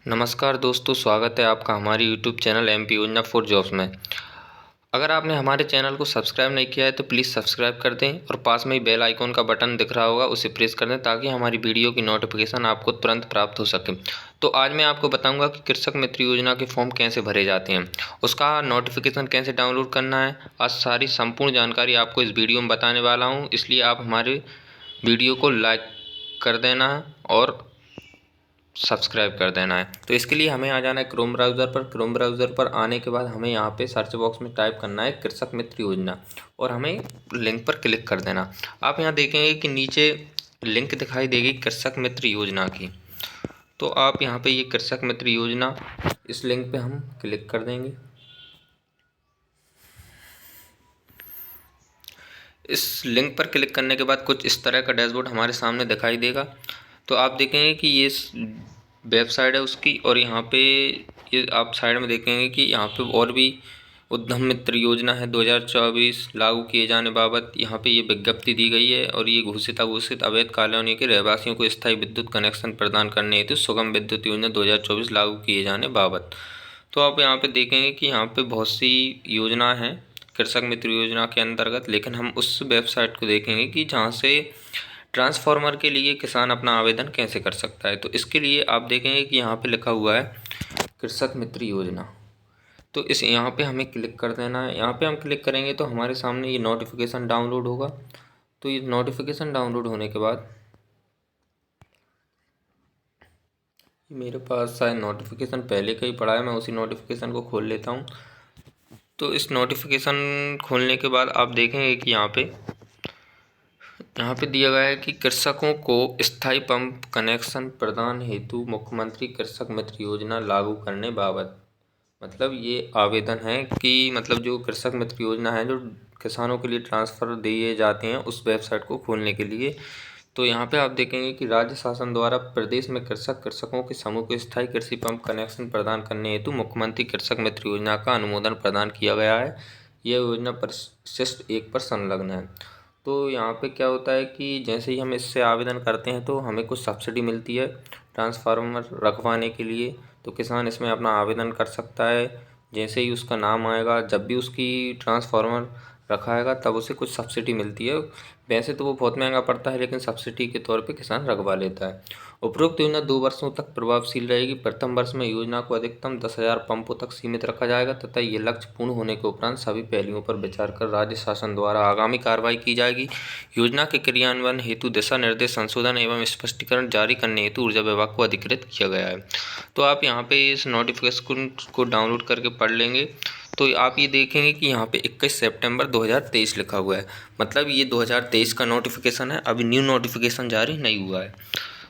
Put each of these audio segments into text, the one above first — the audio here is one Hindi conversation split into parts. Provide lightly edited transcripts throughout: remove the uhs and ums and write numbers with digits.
नमस्कार दोस्तों, स्वागत है आपका हमारे यूट्यूब चैनल एमपी योजना फॉर जॉब्स में। अगर आपने हमारे चैनल को सब्सक्राइब नहीं किया है तो प्लीज़ सब्सक्राइब कर दें और पास में ही बेल आइकॉन का बटन दिख रहा होगा, उसे प्रेस कर दें ताकि हमारी वीडियो की नोटिफिकेशन आपको तुरंत प्राप्त हो सके। तो आज मैं आपको बताऊंगा कि कृषक मित्र योजना के फॉर्म कैसे भरे जाते हैं, उसका नोटिफिकेशन कैसे डाउनलोड करना है। आज सारी संपूर्ण जानकारी आपको इस वीडियो में बताने वाला हूँ, इसलिए आप हमारे वीडियो को लाइक कर देना है और सब्सक्राइब कर देना है। तो इसके लिए हमें आ जाना है क्रोम ब्राउज़र पर। क्रोम ब्राउज़र पर आने के बाद हमें यहाँ पे सर्च बॉक्स में टाइप करना है कृषक मित्र योजना और हमें लिंक पर क्लिक कर देना। आप यहाँ देखेंगे कि नीचे लिंक दिखाई देगी कृषक मित्र योजना की, तो आप यहाँ पे ये कृषक मित्र योजना, इस लिंक पे हम क्लिक कर देंगे। इस लिंक पर क्लिक करने के बाद कुछ इस तरह का डैशबोर्ड हमारे सामने दिखाई देगा। तो आप देखेंगे कि ये वेबसाइट है उसकी, और यहाँ पे ये आप साइड में देखेंगे कि यहाँ पे और भी उद्यम मित्र योजना है 2024 लागू किए जाने बाबत यहाँ पे ये विज्ञप्ति दी गई है। और ये घोषित अघोषित अवैध कॉलोनी के रहवासियों को स्थायी विद्युत कनेक्शन प्रदान करने हेतु सुगम विद्युत योजना 2024 लागू किए जाने बाबत। तो आप यहाँ पे देखेंगे कि यहाँ पे बहुत सी योजना है कृषक मित्र योजना के अंतर्गत, लेकिन हम उस वेबसाइट को देखेंगे कि जहाँ से ट्रांसफार्मर के लिए किसान अपना आवेदन कैसे कर सकता है। तो इसके लिए आप देखेंगे कि यहाँ पे लिखा हुआ है कृषक मित्र योजना, तो इस यहाँ पे हमें क्लिक कर देना है। यहाँ पे हम क्लिक करेंगे तो हमारे सामने ये नोटिफिकेशन डाउनलोड होगा। तो ये नोटिफिकेशन डाउनलोड होने के बाद मेरे पास शायद नोटिफिकेशन पहले का ही पड़ा है, मैं उसी नोटिफिकेशन को खोल लेता हूँ। तो इस नोटिफिकेशन खोलने के बाद आप देखेंगे कि यहाँ पे दिया गया है कि कृषकों को स्थायी पंप कनेक्शन प्रदान हेतु मुख्यमंत्री कृषक मित्र योजना लागू करने बाबत। मतलब ये आवेदन है कि मतलब जो कृषक मित्र योजना है जो किसानों के लिए ट्रांसफ़र दिए जाते हैं, उस वेबसाइट को खोलने के लिए। तो यहाँ पे आप देखेंगे कि राज्य शासन द्वारा प्रदेश में कृषकों के समूह को स्थायी कृषि पंप कनेक्शन प्रदान करने हेतु मुख्यमंत्री कृषक मित्र योजना का अनुमोदन प्रदान किया गया है। यह योजना परिशिष्ट 1 पर संलग्न है। तो यहाँ पे क्या होता है कि जैसे ही हम इससे आवेदन करते हैं तो हमें कुछ सब्सिडी मिलती है ट्रांसफार्मर रखवाने के लिए। तो किसान इसमें अपना आवेदन कर सकता है। जैसे ही उसका नाम आएगा, जब भी उसकी ट्रांसफार्मर रखाएगा तब उसे कुछ सब्सिडी मिलती है। वैसे तो वो बहुत महंगा पड़ता है, लेकिन सब्सिडी के तौर पे किसान रखवा लेता है। उपरोक्त योजना 2 वर्षों तक प्रभावशील रहेगी। प्रथम वर्ष में योजना को अधिकतम 10,000 पंपों तक सीमित रखा जाएगा तथा ये लक्ष्य पूर्ण होने के उपरांत सभी पहलुओं पर विचार कर राज्य शासन द्वारा आगामी कार्रवाई की जाएगी। योजना के क्रियान्वयन हेतु दिशा निर्देश संशोधन एवं स्पष्टीकरण जारी करने हेतु ऊर्जा विभाग को अधिकृत किया गया है। तो आप यहाँ पे इस नोटिफिकेशन को डाउनलोड करके पढ़ लेंगे। तो आप ये देखेंगे कि यहाँ पे 21 सितंबर 2023 लिखा हुआ है, मतलब ये 2023 का नोटिफिकेशन है, अभी न्यू नोटिफिकेशन जारी नहीं हुआ है।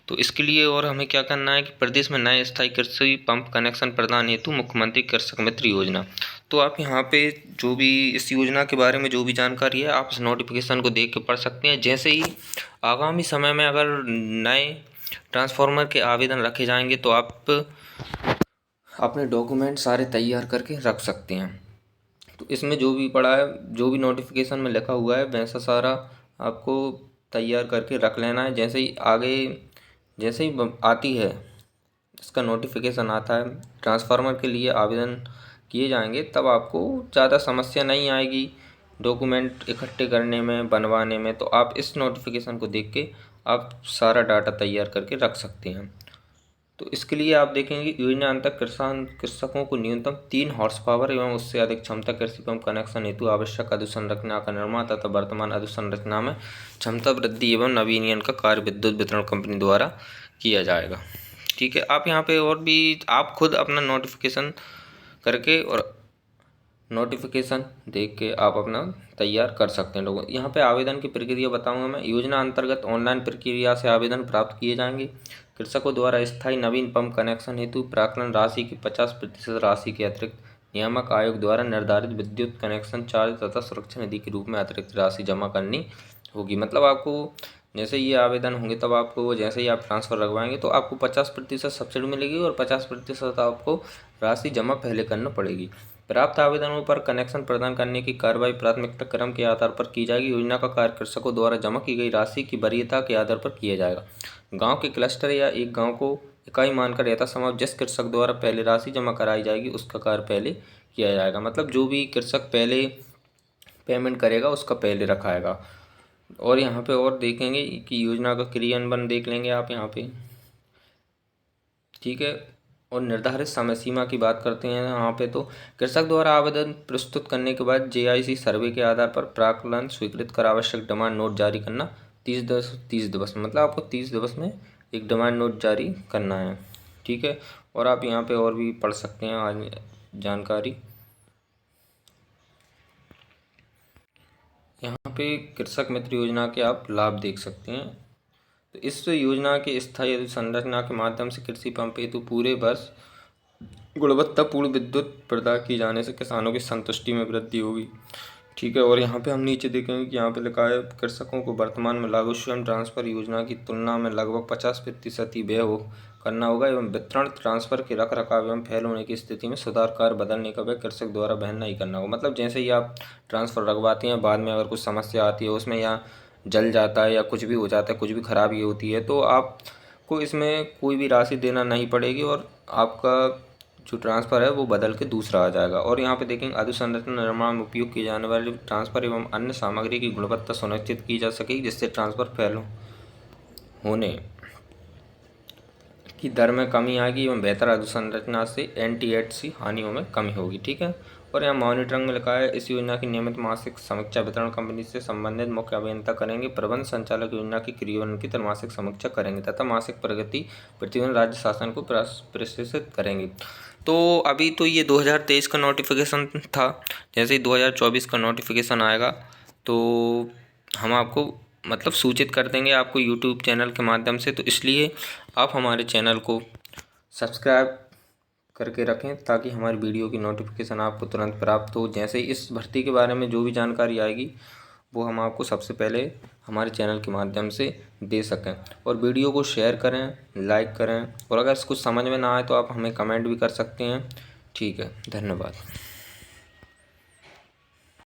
तो इसके लिए और हमें क्या करना है कि प्रदेश में नए स्थायी कृषि पंप कनेक्शन प्रदान हेतु मुख्यमंत्री कृषक मित्र योजना। तो आप यहाँ पे जो भी इस योजना के बारे में जो भी जानकारी है आप इस नोटिफिकेशन को देख के पढ़ सकते हैं। जैसे ही आगामी समय में अगर नए ट्रांसफार्मर के आवेदन रखे जाएंगे तो आप अपने डॉक्यूमेंट सारे तैयार करके रख सकते हैं। तो इसमें जो भी पड़ा है, जो भी नोटिफिकेशन में लिखा हुआ है, वैसा सारा आपको तैयार करके रख लेना है। जैसे ही आती है, इसका नोटिफिकेशन आता है, ट्रांसफार्मर के लिए आवेदन किए जाएंगे, तब आपको ज़्यादा समस्या नहीं आएगी डॉक्यूमेंट इकट्ठे करने में, बनवाने में। तो आप इस नोटिफिकेशन को देख के आप सारा डाटा तैयार करके रख सकते हैं। तो इसके लिए आप देखेंगे योजना अंतर्गत कृषकों को न्यूनतम 3 हॉर्स पावर एवं उससे अधिक क्षमता कृषि पंप कनेक्शन हेतु आवश्यक अधोसंरचना का निर्माण तथा वर्तमान अधोसंरचना में क्षमता वृद्धि एवं नवीनीकरण का कार्य विद्युत वितरण कंपनी द्वारा किया जाएगा। ठीक है, आप यहाँ पे और भी आप खुद अपना नोटिफिकेशन करके और नोटिफिकेशन देख के आप अपना तैयार कर सकते हैं लोगों। यहाँ पे आवेदन की प्रक्रिया बताऊंगा मैं। योजना अंतर्गत ऑनलाइन प्रक्रिया से आवेदन प्राप्त किए जाएंगे। कृषकों द्वारा स्थायी नवीन पंप कनेक्शन हेतु प्राक्कलन राशि की 50% राशि के अतिरिक्त नियामक आयोग द्वारा निर्धारित विद्युत कनेक्शन चार्ज तथा सुरक्षा निधि के रूप में अतिरिक्त राशि जमा करनी होगी। मतलब आपको जैसे ये आवेदन होंगे तब आपको जैसे ही आप ट्रांसफ़र लगवाएंगे तो आपको 50% सब्सिडी मिलेगी और 50% आपको राशि जमा पहले करना पड़ेगी। प्राप्त आवेदनों पर कनेक्शन प्रदान करने की कार्रवाई प्राथमिकता क्रम के आधार पर की जाएगी। योजना का कार्य कृषकों द्वारा जमा की गई राशि की वरीयता के आधार पर किया जाएगा। गांव के क्लस्टर या एक गांव को इकाई मानकर यथासंभव जिस कृषक द्वारा पहले राशि जमा कराई जाएगी उसका कार्य पहले किया जाएगा। मतलब जो भी कृषक पहले पेमेंट करेगा उसका पहले रखाएगा। और यहाँ पे और देखेंगे कि योजना का क्रियान्वयन देख लेंगे आप यहाँ पे, ठीक है। और निर्धारित समय सीमा की बात करते हैं यहाँ पे, तो कृषक द्वारा आवेदन प्रस्तुत करने के बाद JIC सर्वे के आधार पर प्राक्कलन स्वीकृत कर आवश्यक डिमांड नोट जारी करना 30 दिवस में, मतलब आपको 30 दिवस में एक डिमांड नोट जारी करना है, ठीक है। और आप यहाँ पे और भी पढ़ सकते हैं आज जानकारी। यहाँ पे कृषक मित्र योजना के आप लाभ देख सकते हैं। तो इस योजना के स्थायी अधोसंरचना के माध्यम से कृषि पंप हेतु पूरे वर्ष गुणवत्तापूर्ण विद्युत प्रदान की जाने से किसानों की संतुष्टि में वृद्धि होगी, ठीक है। और यहाँ पे हम नीचे देखेंगे कि यहाँ पे लिखा है कृषकों को वर्तमान में लागू स्वयं ट्रांसफर योजना की तुलना में लगभग 50% ही व्यय करना होगा एवं वितरण ट्रांसफर के रख रखाव एवं फैल होने की स्थिति में सुधार कार्य बदलने का व्यय कृषक द्वारा वहन नहीं करना होगा। मतलब जैसे ही आप ट्रांसफर रखवाते हैं, बाद में अगर कुछ समस्या आती है उसमें या जल जाता है या कुछ भी हो जाता है, कुछ भी खराबी होती है, तो आपको इसमें कोई भी राशि देना नहीं पड़ेगी और आपका जो ट्रांसफ़र है वो बदल के दूसरा आ जाएगा। और यहाँ पे देखेंगे अधोसंरचना निर्माण में उपयोग की जाने वाली ट्रांसफ़र एवं अन्य सामग्री की गुणवत्ता सुनिश्चित की जा सकेगी जिससे ट्रांसफ़र फैल होने की दर में कमी आएगी एवं बेहतर अधोसंरचना से NTHC हानियों में कमी होगी, ठीक है। और यहाँ मॉनिटरिंग में लिखा है इस योजना की नियमित मासिक समीक्षा वितरण कंपनी से संबंधित मुख्य अभियंता करेंगे। प्रबंध संचालक योजना की क्रियान्वयन की त्रैमासिक समीक्षा करेंगे तथा मासिक प्रगति प्रतिवेदन राज्य शासन को प्रशिक्षित करेंगे। तो अभी तो ये 2023 का नोटिफिकेशन था, जैसे ही 2024 का नोटिफिकेशन आएगा तो हम आपको मतलब सूचित कर देंगे आपको यूट्यूब चैनल के माध्यम से। तो इसलिए आप हमारे चैनल को सब्सक्राइब करके रखें ताकि हमारी वीडियो की नोटिफिकेशन आपको तुरंत प्राप्त हो। जैसे ही इस भर्ती के बारे में जो भी जानकारी आएगी वो हम आपको सबसे पहले हमारे चैनल के माध्यम से दे सकें। और वीडियो को शेयर करें, लाइक करें, और अगर कुछ समझ में ना आए तो आप हमें कमेंट भी कर सकते हैं, ठीक है। धन्यवाद।